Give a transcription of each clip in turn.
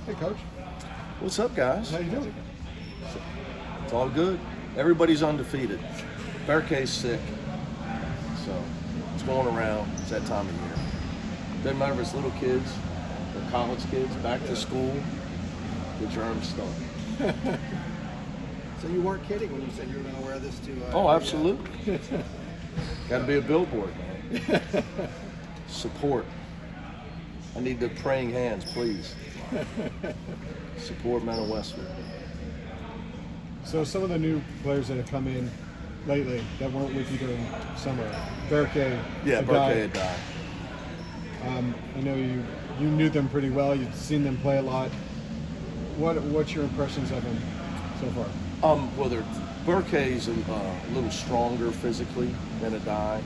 Hey, Coach. What's up, guys? How you doing? It's all good. Everybody's undefeated. Berkey's sick, so it's going around. It's that time of year. Doesn't matter if it's little kids or college kids, back to school, the germs start. So you weren't kidding when you said you were going to wear this to... Oh, absolutely. Got to be a billboard, man. Support. I need the praying hands, please. Support men of Westwood. So some of the new players that have come in lately that weren't with you during summer, Berkey. Yeah, Berkey, Aday. I know you knew them pretty well. You've seen them play a lot. What's your impressions of them so far? Well, Berkey's a little stronger physically than Aday,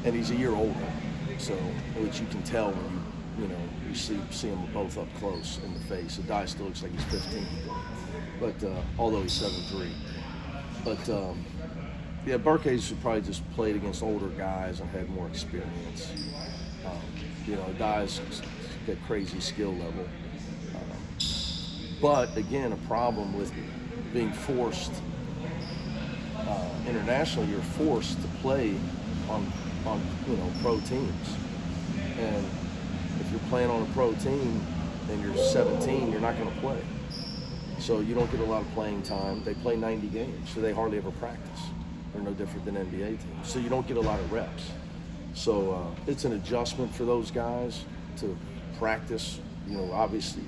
and he's a year older, so which you can tell when you see them both up close in the face. Aday still looks like he's 15, but although he's 7'3". But yeah, Berkey's probably just played against older guys and had more experience. Aday's got crazy skill level. But again, a problem with being forced internationally. You're forced to play on pro teams, and if you're playing on a pro team and you're 17, you're not going to play. So you don't get a lot of playing time. They play 90 games, so they hardly ever practice. They're no different than NBA teams. So you don't get a lot of reps. So it's an adjustment for those guys to practice. Obviously,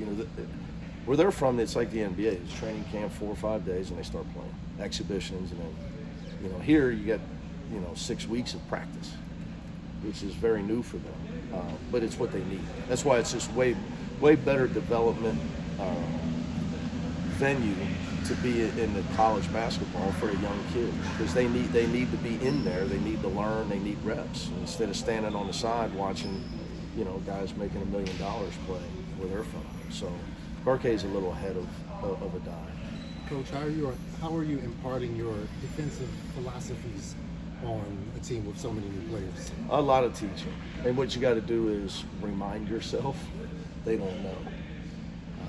where they're from, it's like the NBA. It's training camp 4 or 5 days, and they start playing exhibitions, and then, here you get, 6 weeks of practice, which is very new for them. But it's what they need. That's why it's just way better development venue to be in the college basketball for a young kid, because they need to be in there. They need to learn. They need reps instead of standing on the side watching, guys making $1 million play where they're from. So Berkey's a little ahead of Aday. Coach, how are you imparting your defensive philosophies on a team with so many new players? A lot of teaching, and what you got to do is remind yourself they don't know.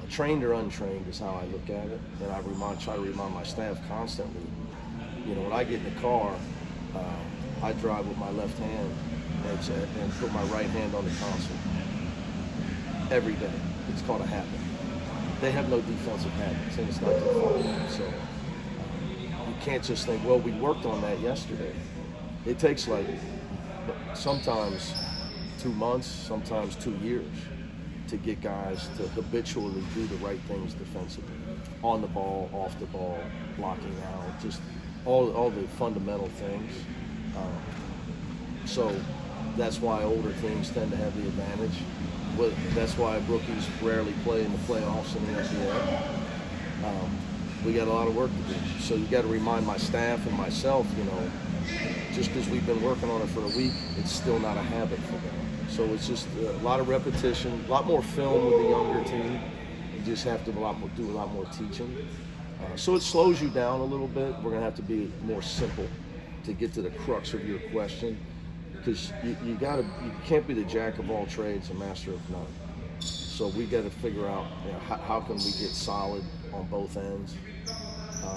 Trained or untrained is how I look at it, and I try to remind my staff constantly. When I get in the car, I drive with my left hand and put my right hand on the console every day. It's called a habit. They have no defensive habits, and it's not their fault. So you can't just think, well, we worked on that yesterday. It takes sometimes 2 months, sometimes 2 years to get guys to habitually do the right things defensively. On the ball, off the ball, blocking out, just all the fundamental things. So that's why older teams tend to have the advantage. That's why rookies rarely play in the playoffs in the NBA. We got a lot of work to do. So you got to remind my staff and myself, just because we've been working on it for a week, it's still not a habit for them. So it's just a lot of repetition, a lot more film with the younger team. You just have to do a lot more teaching. So it slows you down a little bit. We're going to have to be more simple to get to the crux of your question, because you can't be the jack of all trades and master of none. So we got to figure out how can we get solid on both ends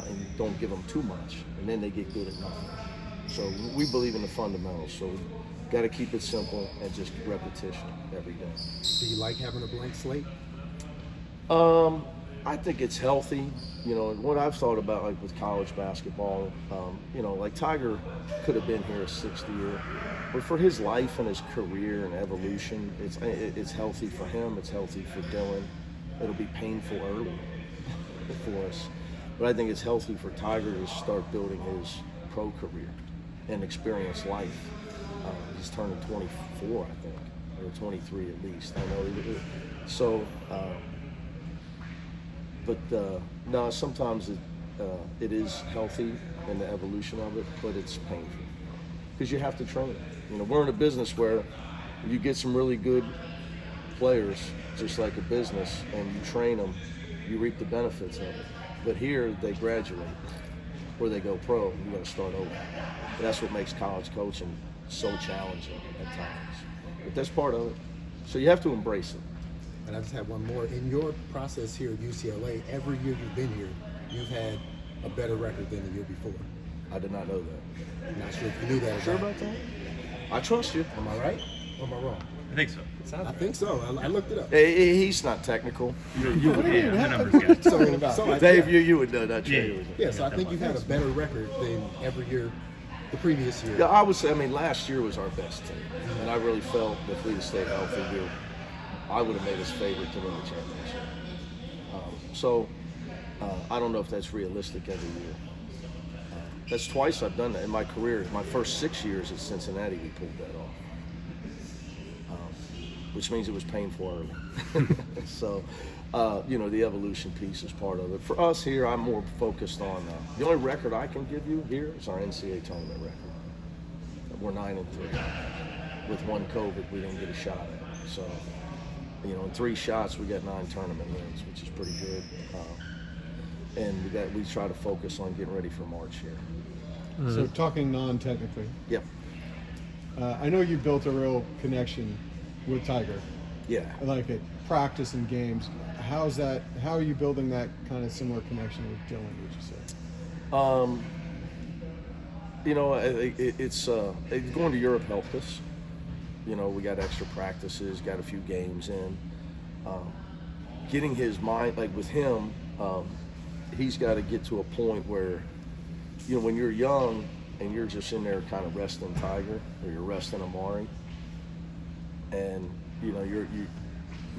and don't give them too much, and then they get good at nothing. So we believe in the fundamentals. So got to keep it simple and just repetition every day. Do you like having a blank slate? I think it's healthy. What I've thought about, with college basketball, Tiger could have been here a 6th year, but for his life and his career and evolution, it's healthy for him. It's healthy for Dylan. It'll be painful early for us, but I think it's healthy for Tiger to start building his pro career and experience life. He's turning 24, I think, or 23 at least. I know. So, no, sometimes it is healthy in the evolution of it, but it's painful because you have to train. We're in a business where you get some really good players, just like a business, and you train them, you reap the benefits of it. But here, they graduate, or they go pro, and you got to start over. And that's what makes college coaching so challenging at times. But that's part of it. So you have to embrace it. And I just have one more. In your process here at UCLA, every year you've been here, you've had a better record than the year before. I did not know that. I'm not sure if you knew that. Sure about that? I trust you. Am I right? Or am I wrong? I think so. I think so. I looked it up. He's not technical. You would be the numbers guy. So Dave, you would know that. Yeah, so I think you've had a better record than every year, the previous year. Yeah, I would say. I mean, last year was our best team, and I really felt if we'd have stayed healthy, I would have made us favorite to win the championship. I don't know if that's realistic every year. That's twice I've done that in my career. My first 6 years at Cincinnati, we pulled that off, which means it was painful early. So, the evolution piece is part of it. For us here, I'm more focused on the only record I can give you here is our NCAA tournament record. We're 9-3. With one COVID, we didn't get a shot at it. So, in 3 shots, we got 9 tournament wins, which is pretty good. And we try to focus on getting ready for March here. So talking non-technically, Yep. I know you built a real connection with Tiger, Yeah. like at practice and games. How are you building that kind of similar connection with Dylan, would you say? It's going to Europe helped us. We got extra practices, got a few games in. Getting his mind, like with him, he's got to get to a point where, when you're young and you're just in there kind of resting Tiger or you're resting Amari, and you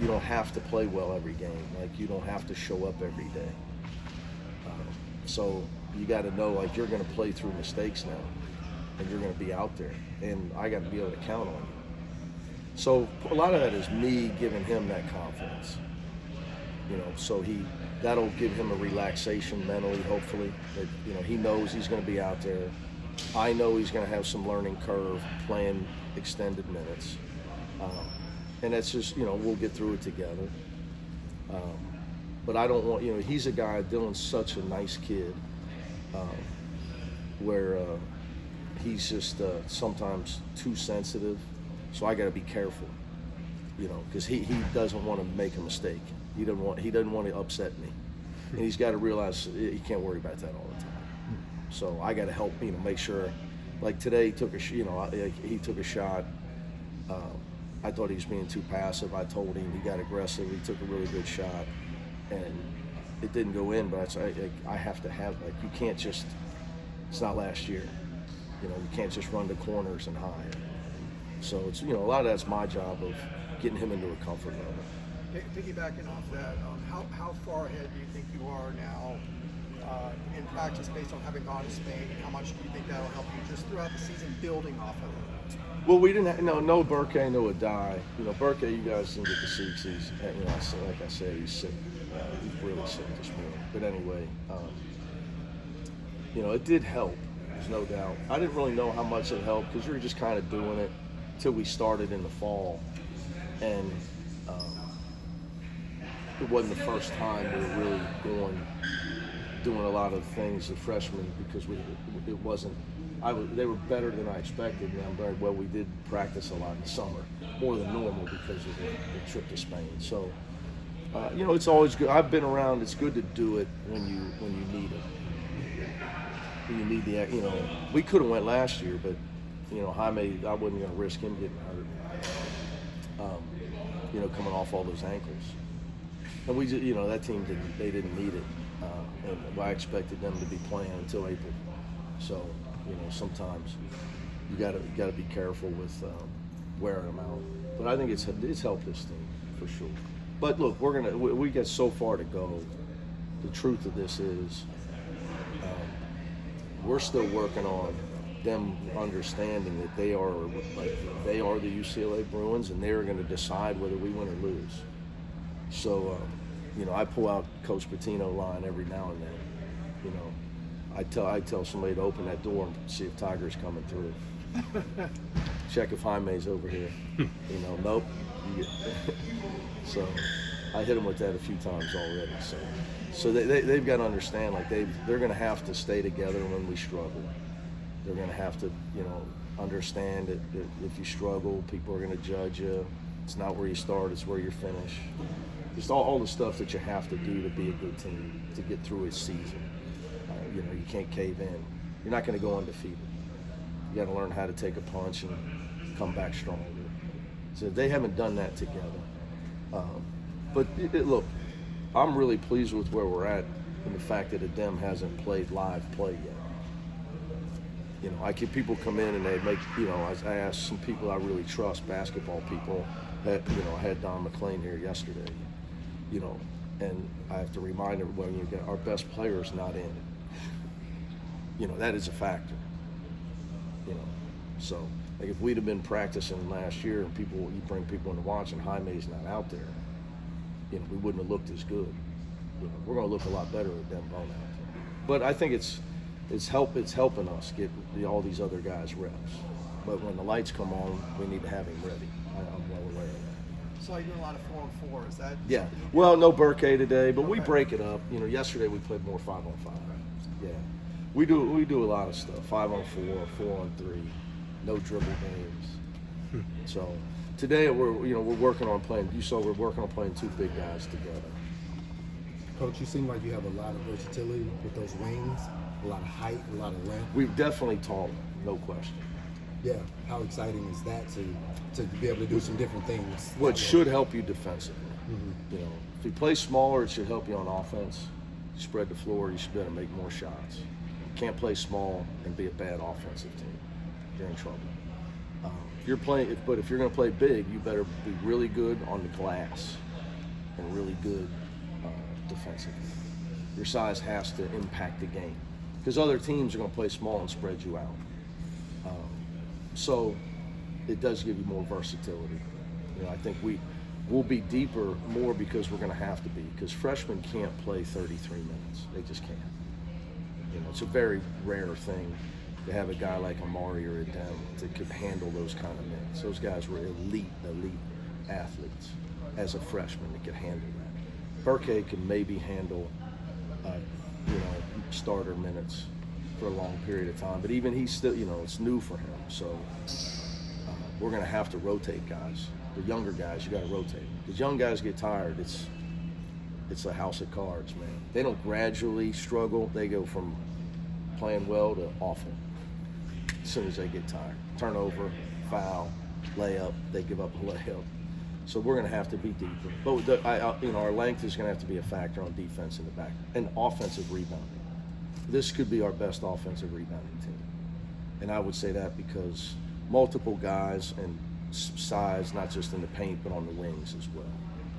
don't have to play well every game. Like you don't have to show up every day. So you got to know like you're going to play through mistakes now, and you're going to be out there, and I got to be able to count on you. So a lot of that is me giving him that confidence. So that'll give him a relaxation mentally, hopefully. That he knows he's going to be out there. I know he's going to have some learning curve playing extended minutes, and that's just we'll get through it together. But I don't want he's a guy. Dylan's such a nice kid, where he's just sometimes too sensitive. So I got to be careful, because he doesn't want to make a mistake. He doesn't want to upset me, and he's got to realize he can't worry about that all the time. So I got to help make sure. Like today, he took a shot. I thought he was being too passive. I told him. He got aggressive. He took a really good shot, and it didn't go in. But I have to have you can't just. It's not last year. You can't just run the corners and hide. So it's a lot of that's my job of getting him into a comfort level. Piggybacking off that, how far ahead do you think you are now in practice based on having gone to Spain? And how much do you think that'll help you just throughout the season building off of it? Well, we didn't have, no Burke, no Aday. Burke, you guys didn't get to see because he's, like I said, he's sick. He's really sick this morning. But anyway, it did help. There's no doubt. I didn't really know how much it helped because you were just kind of doing it till we started in the fall, and it wasn't the first time we were really doing a lot of things as freshmen because it wasn't. They were better than I expected, and I'm very well. We did practice a lot in the summer, more than normal because of the trip to Spain. So, it's always good. I've been around. It's good to do it when you need it. When you need the, we could have went last year, but Jaime, I wasn't going to risk him getting hurt. Coming off all those ankles, and we just, that team didn't need it, and I expected them to be playing until April. So, sometimes you got to be careful with wearing them out. But I think it's helped this team for sure. But look, we got so far to go. The truth of this is, we're still working on them understanding that they are the UCLA Bruins, and they're going to decide whether we win or lose. So, I pull out Coach Patino line every now and then. I tell somebody to open that door and see if Tiger's coming through. Check if Jaime's over here. Nope. So I hit them with that a few times already. So they've got to understand, they're going to have to stay together when we struggle. They're going to have to, understand that if you struggle, people are going to judge you. It's not where you start, it's where you finish. Just all the stuff that you have to do to be a good team, to get through a season. You know, you can't cave in. You're not going to go undefeated. You got to learn how to take a punch and come back stronger. So they haven't done that together. But look, I'm really pleased with where we're at in the fact that Aday hasn't played live play yet. You know, I get people come in and they make, you know, I asked some people I really trust, basketball people, that, you know, I had Don McLean here yesterday, you know, and I have to remind everybody, you get our best player is not in. You know, that is a factor. You know, so like if we'd have been practicing last year and you bring people in to watch and Jaime's not out there, you know, we wouldn't have looked as good. You know, we're going to look a lot better with them out there. But I think it's helping us get all these other guys reps. But when the lights come on, we need to have him ready. I'm well aware of that. So you're doing a lot of 4-on-4. Is that? Yeah. Well, no Burkay today, but we break it up. You know, yesterday we played more 5-on-5. Yeah. We do a lot of stuff. 5-on-4, 4-on-3, no dribble games. So today we're working on playing. You saw we're working on playing two big guys together. Coach, you seem like you have a lot of versatility with those wings, a lot of height, a lot of length. We've definitely taller, no question. Yeah, how exciting is that to be able to do some different things? Well, it should help you defensively. Mm-hmm. You know, if you play smaller, it should help you on offense. You spread the floor, you should be able to make more shots. You can't play small and be a bad offensive team. You're in trouble. If you're going to play big, you better be really good on the glass and really good defensively. Your size has to impact the game because other teams are going to play small and spread you out. So it does give you more versatility. You know, I think we'll be deeper more because we're going to have to be, because freshmen can't play 33 minutes. They just can't. You know, it's a very rare thing to have a guy like Amari or Aday that could handle those kind of minutes. Those guys were elite athletes as a freshman that could handle that. Burkay can maybe handle, starter minutes for a long period of time, but even he's still, it's new for him. So we're going to have to rotate guys. The younger guys, you got to rotate. Because young guys get tired. It's a house of cards, man. They don't gradually struggle. They go from playing well to awful as soon as they get tired. Turnover, foul, layup. They give up a layup. So we're going to have to be deeper. But our length is going to have to be a factor on defense in the back and offensive rebounding. This could be our best offensive rebounding team. And I would say that because multiple guys and size, not just in the paint, but on the wings as well.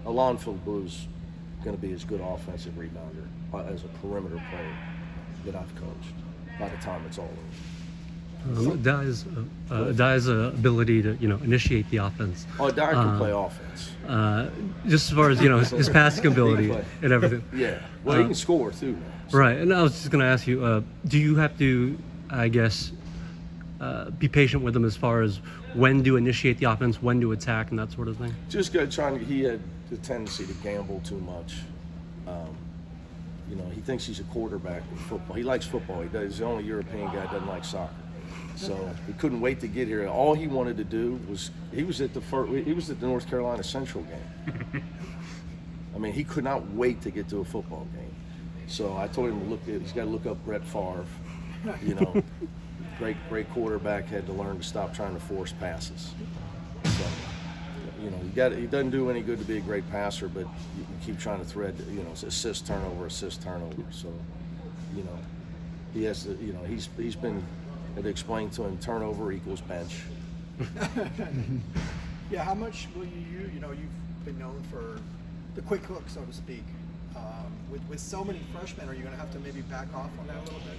Alon Philbou's going to be as good offensive rebounder as a perimeter player that I've coached by the time it's all over. Aday's ability to initiate the offense. Oh, Aday can play offense. Just as far as his passing ability and everything. Yeah, well, he can score too, man. So. Right, and I was just going to ask you, do you have to, I guess, be patient with him as far as when to initiate the offense, when to attack, and that sort of thing? Just he had the tendency to gamble too much. He thinks he's a quarterback in football. He likes football. He's the only European guy that doesn't like soccer. So he couldn't wait to get here. All he wanted to do was he was at the North Carolina Central game. I mean, he could not wait to get to a football game. So I told him he's got to look up Brett Favre. Great quarterback, had to learn to stop trying to force passes. So he doesn't do any good to be a great passer, but you keep trying to thread, assist turnover. So, he has to, he's been. Had to explain to him turnover equals bench. Yeah, how much will you you've been known for the quick hook, so to speak. With so many freshmen, are you going to have to maybe back off on that a little bit?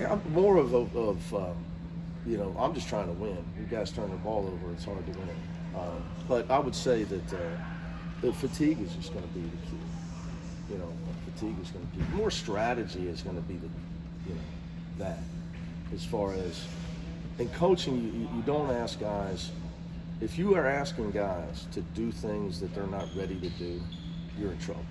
I'm more of I'm just trying to win. You guys turn the ball over, it's hard to win. But I would say that the fatigue is just going to be the key. Fatigue is going to be more strategy is going to be that. As far as in coaching, you don't ask guys. If you are asking guys to do things that they're not ready to do, you're in trouble.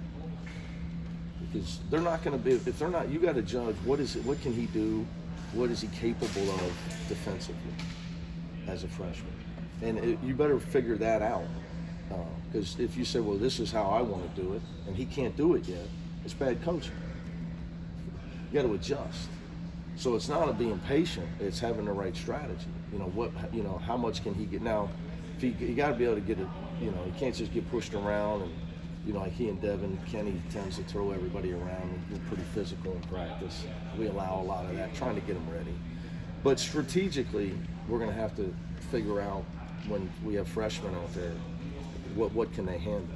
Because they're not going to be. If they're not, you got to judge what can he do, what is he capable of defensively as a freshman. And you better figure that out. Because if you say, well, this is how I want to do it, and he can't do it yet, it's bad coaching. You got to adjust. So it's not being patient; it's having the right strategy. How much can he get now? If you got to be able to get it. He can't just get pushed around, and like he and Devin, Kenny tends to throw everybody around and get pretty physical in practice. We allow a lot of that, trying to get them ready. But strategically, we're going to have to figure out when we have freshmen out there, what can they handle?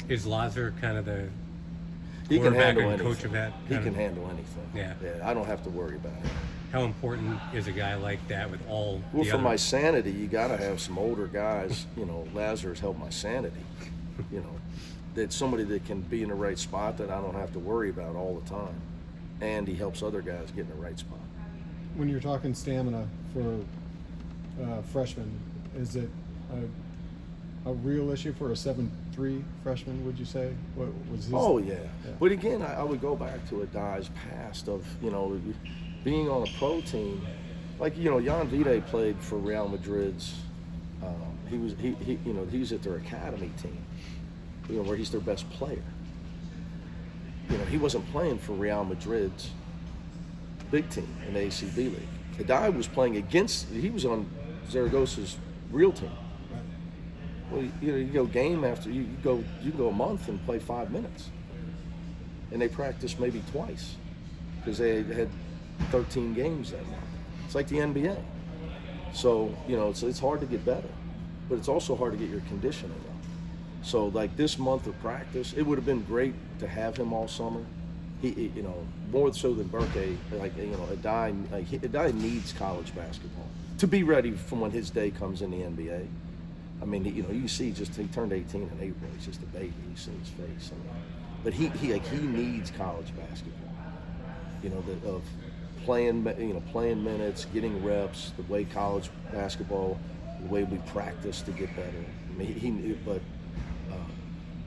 Is Lazar kind of the He can quarterback handle and anything. coach of that? He kind can of- handle anything. Yeah. I don't have to worry about it. How important is a guy like that with all Well, the for other... my sanity, you got to have some older guys. Lazarus helped my sanity. That somebody that can be in the right spot that I don't have to worry about all the time, and he helps other guys get in the right spot. When you're talking stamina for freshmen, is it a real issue for a 7'3" freshman? Would you say? What was his? Oh yeah. But again, I would go back to Aday's past of being on a pro team. Like Jan Vide played for Real Madrid's. He's at their academy team. Where he's their best player. He wasn't playing for Real Madrid's big team in the ACB league. Aday was playing he was on Zaragoza's real team. Well, you go game after you go a month and play 5 minutes, and they practice maybe twice because they had 13 games that month. It's like the NBA. So it's hard to get better, but it's also hard to get your conditioning up. So like this month of practice, it would have been great to have him all summer. He more so than Burke, Aday needs college basketball to be ready for when his day comes in the NBA. I mean, you see, he turned 18 in April. He's just a baby. You see his face. But he needs college basketball. Of playing minutes, getting reps, the way college basketball, the way we practice to get better. I mean,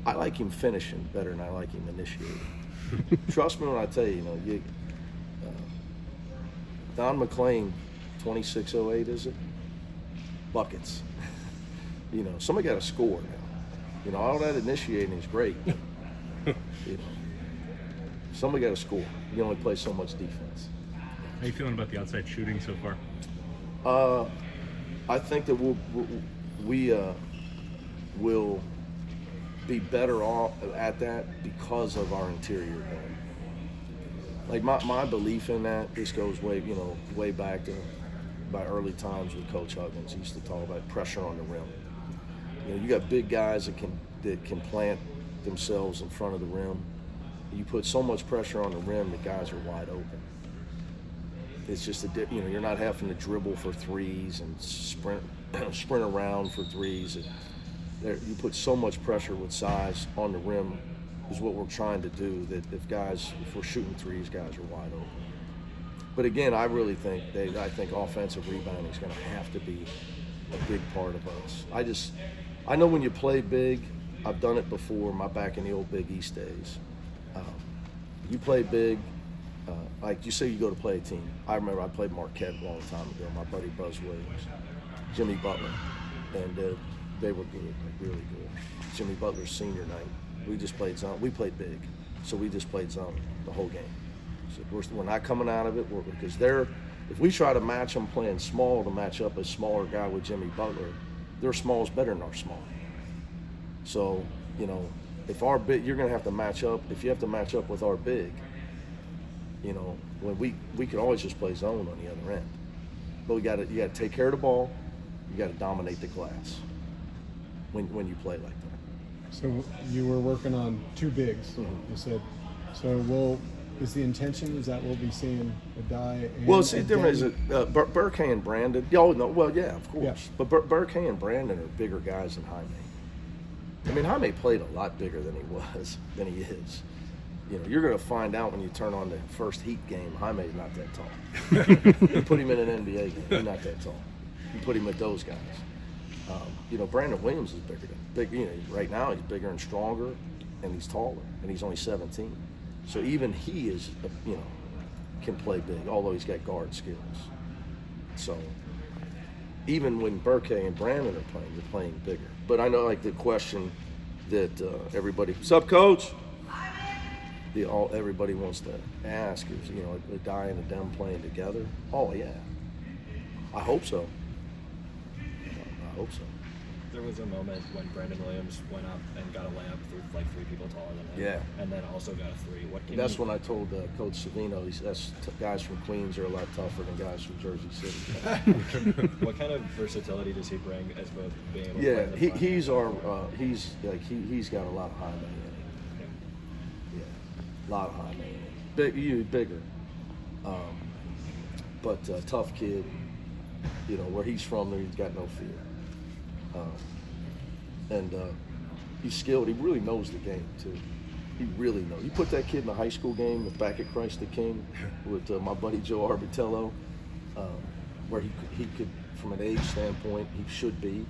I like him finishing better than I like him initiating. Trust me when I tell you, Don McClain, 2608, is it? Buckets. Somebody got to score now. All that initiating is great. Somebody got to score. You can only play so much defense. How you feeling about the outside shooting so far? I think that we will be better off at that because of our interior game. Like my belief in that, this goes way back to my early times with Coach Huggins. He used to talk about pressure on the rim. You got big guys that can plant themselves in front of the rim. You put so much pressure on the rim, the guys are wide open. It's just you're not having to dribble for threes and sprint around for threes. You put so much pressure with size on the rim is what we're trying to do, that if we're shooting threes, guys are wide open. But again, I really think offensive rebounding is going to have to be a big part of us. I know when you play big, I've done it before, back in the old Big East days. You play big, like you say you go to play a team. I remember I played Marquette a long time ago, my buddy Buzz Williams, Jimmy Butler, and they were good, really good. Jimmy Butler's senior night, we just played zone. We played big, so we just played zone the whole game. So we're not coming out of it because if we try to match them playing small to match up a smaller guy with Jimmy Butler, their small is better than our small. So if our big, you're going to have to match up. If you have to match up with our big, when we can always just play zone on the other end, but you got to take care of the ball. You got to dominate the glass when you play like that. So you were working on two bigs. You said. So is the intention is that we'll be seeing Aday and Well, see, the difference is Burke and Brandon. Oh no, well yeah, of course. Yeah. But Burke and Brandon are bigger guys than Jaime. I mean, Jaime played a lot bigger than he is. You're going to find out when you turn on the first Heat game, Jaime's not that tall. You put him in an NBA game, he's not that tall. You put him with those guys. Brandon Williams is bigger. Right now he's bigger and stronger, and he's taller, and he's only 17. So even he is, can play big, although he's got guard skills. So even when Burke and Brandon are playing, they're playing bigger. But I know, like, the question that everybody, what's up, coach? Everybody wants to ask is, you know, a Aday and them playing together. Oh yeah, I hope so. I hope so. There was a moment when Brandon Williams went up and got a layup through like 3 people taller than him. Yeah. And then also got a 3. That's when I told Coach Savino, guys from Queens are a lot tougher than guys from Jersey City. What kind of versatility does he bring as both being able to Yeah, play in the front he's and our forward? he's got a lot of high man in him. Yeah, a lot of high man in him. Bigger, but tough kid. You know where he's from, he's got no fear. And he's skilled. He really knows the game too. He really knows. You put that kid in the high school game back at Christ the King with my buddy Joe Arbitello, where he could, from an age standpoint, he should be.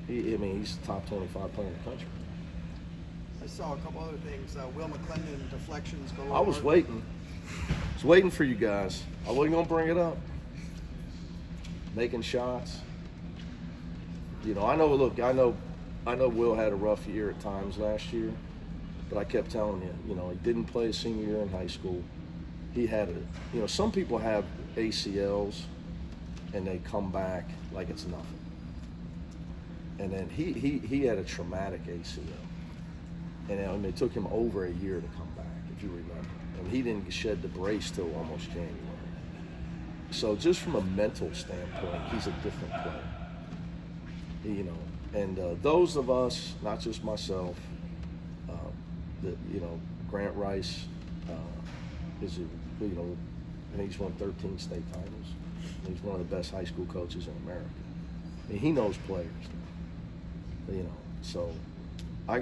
He's the top 25 player in the country. I saw a couple other things. Will McClendon deflections go. I was waiting. I was waiting for you guys. I wasn't gonna bring it up. Making shots. You know, I know. Look, I know Will had a rough year at times last year, but I kept telling you, you know, he didn't play his senior year in high school. He had you know, some people have ACLs and they come back like it's nothing. And then he had a traumatic ACL, and it took him over a year to come back, if you remember. And he didn't shed the brace till almost January. So just from a mental standpoint, he's a different player. You know, and those of us, not just myself, you know, Grant Rice is you know, I think he's won 13 state titles. He's one of the best high school coaches in America. I mean, he knows players. You know, so I'm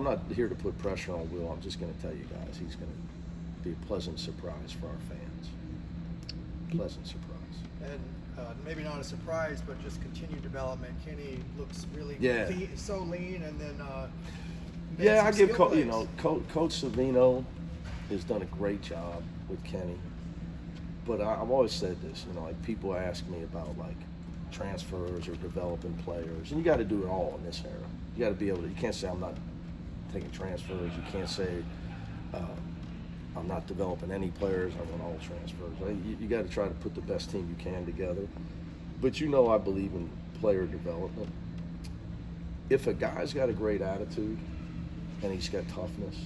not here to put pressure on Will. I'm just going to tell you guys, he's going to be a pleasant surprise for our fans. Pleasant surprise. And maybe not a surprise, but just continued development. Kenny looks really so lean, and then yeah, I give Coach Coach Savino has done a great job with Kenny. But I've always said this, you know, like people ask me about like transfers or developing players, and you got to do it all in this era. You got to be able to. You can't say I'm not taking transfers. You can't say I'm not developing any players. I want all transfers. You got to try to put the best team you can together. But you know, I believe in player development. If a guy's got a great attitude and he's got toughness,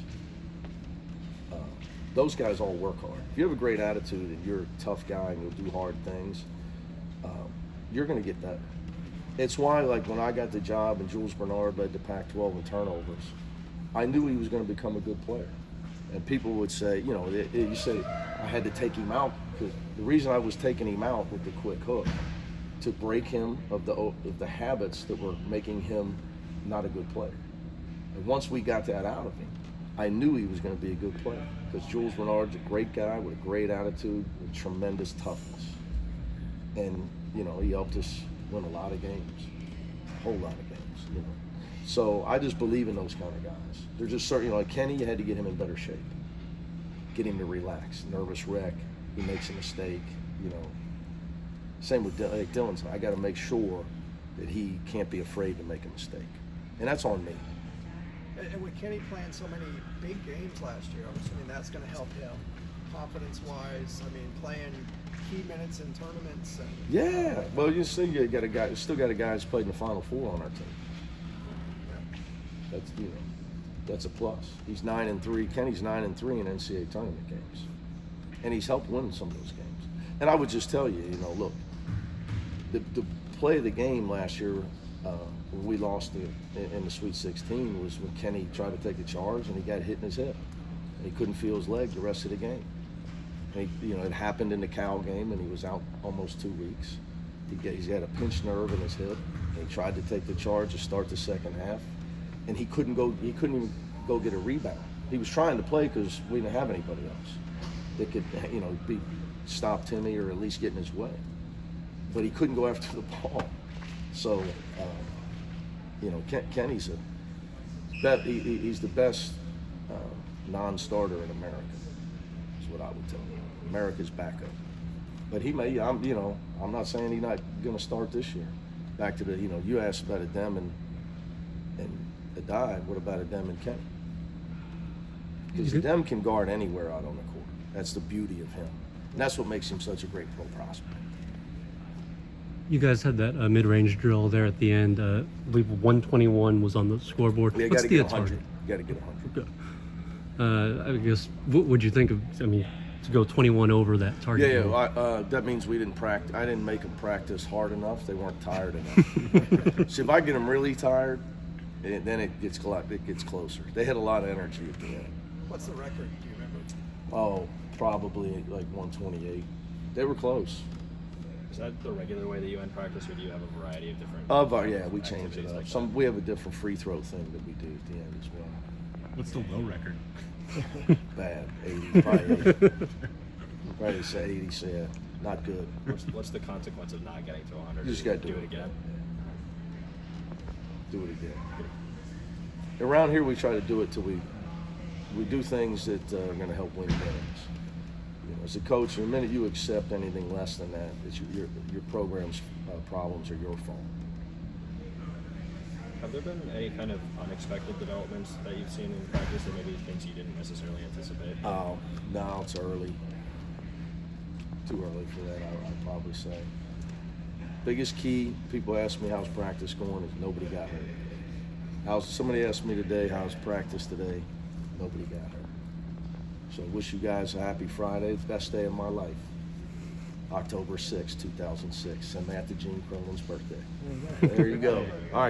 those guys all work hard. If you have a great attitude and you're a tough guy and you'll do hard things, you're going to get better. It's why, like, when I got the job and Jules Bernard led the Pac-12 in turnovers, I knew he was going to become a good player. And people would say, you know, you say I had to take him out because the reason I was taking him out with the quick hook to break him of the habits that were making him not a good player. And once we got that out of him, I knew he was going to be a good player because Jules Bernard's a great guy with a great attitude with tremendous toughness. And, you know, he helped us win a lot of games, a whole lot of games, you know. So I just believe in those kind of guys. They're just certain, you know, like Kenny, you had to get him in better shape. Get him to relax. Nervous wreck, he makes a mistake, you know. Same with like Dylan's. I got to make sure that he can't be afraid to make a mistake. And that's on me. And with Kenny playing so many big games last year, I'm assuming that's going to help him confidence-wise. I mean, playing key minutes in tournaments. And, yeah. Well, you see, you got a guy. Still got a guy who's played in the Final Four on our team. That's, you know, that's a plus. He's 9-3. Kenny's 9-3 in NCAA tournament games, and he's helped win some of those games. And I would just tell you, you know, look, the play of the game last year when we lost in the Sweet 16 was when Kenny tried to take a charge and he got hit in his hip, and he couldn't feel his leg the rest of the game. And you know, it happened in the Cal game, and he was out almost 2 weeks. He's got a pinched nerve in his hip. And he tried to take the charge to start the second half, and he couldn't even go get a rebound. He was trying to play because we didn't have anybody else that could, you know, stop Timmy or at least get in his way. But he couldn't go after the ball. So, you know, Kenny's he's the best non-starter in America, is what I would tell you. America's backup. But he may, I'm not saying he's not going to start this year. Back to the, you asked about Aday and Aday. What about Aday and Kenny? Because Aday can guard anywhere out on the court. That's the beauty of him. And that's what makes him such a great pro prospect. You guys had that mid-range drill there at the end. I believe 121 was on the scoreboard. You What's got to the get 100. target? You got to get 100. I guess, what would you think of, to go 21 over that target? Yeah, that means we didn't practice. I didn't make them practice hard enough. They weren't tired enough. So if I get them really tired, then it gets closer. They had a lot of energy at the end. What's the record? Do you remember? Oh, probably like 128. They were close. Is that the regular way that you end practice, or do you have a variety of different? Yeah, we change it activities up. like that? We have a different free throw thing that we do at the end as well. What's the low record? Bad, 80, probably 80. Probably say 80, so yeah, not good. What's the consequence of not getting to 100? You just got to do it again. Do it again. Around here, we try to do it till we do things that are going to help win games. As a coach, the minute you accept anything less than that, it's your program's problems are your fault. Have there been any kind of unexpected developments that you've seen in practice, or maybe things you didn't necessarily anticipate? No, it's early. Too early for that, I'd probably say. Biggest key, people ask me how's practice going, is nobody got hurt. Somebody asked me today, how's practice today? Nobody got hurt. So I wish you guys a happy Friday, the best day of my life. October 6, 2006, Samantha Jean Cronin's birthday. There you go. All right.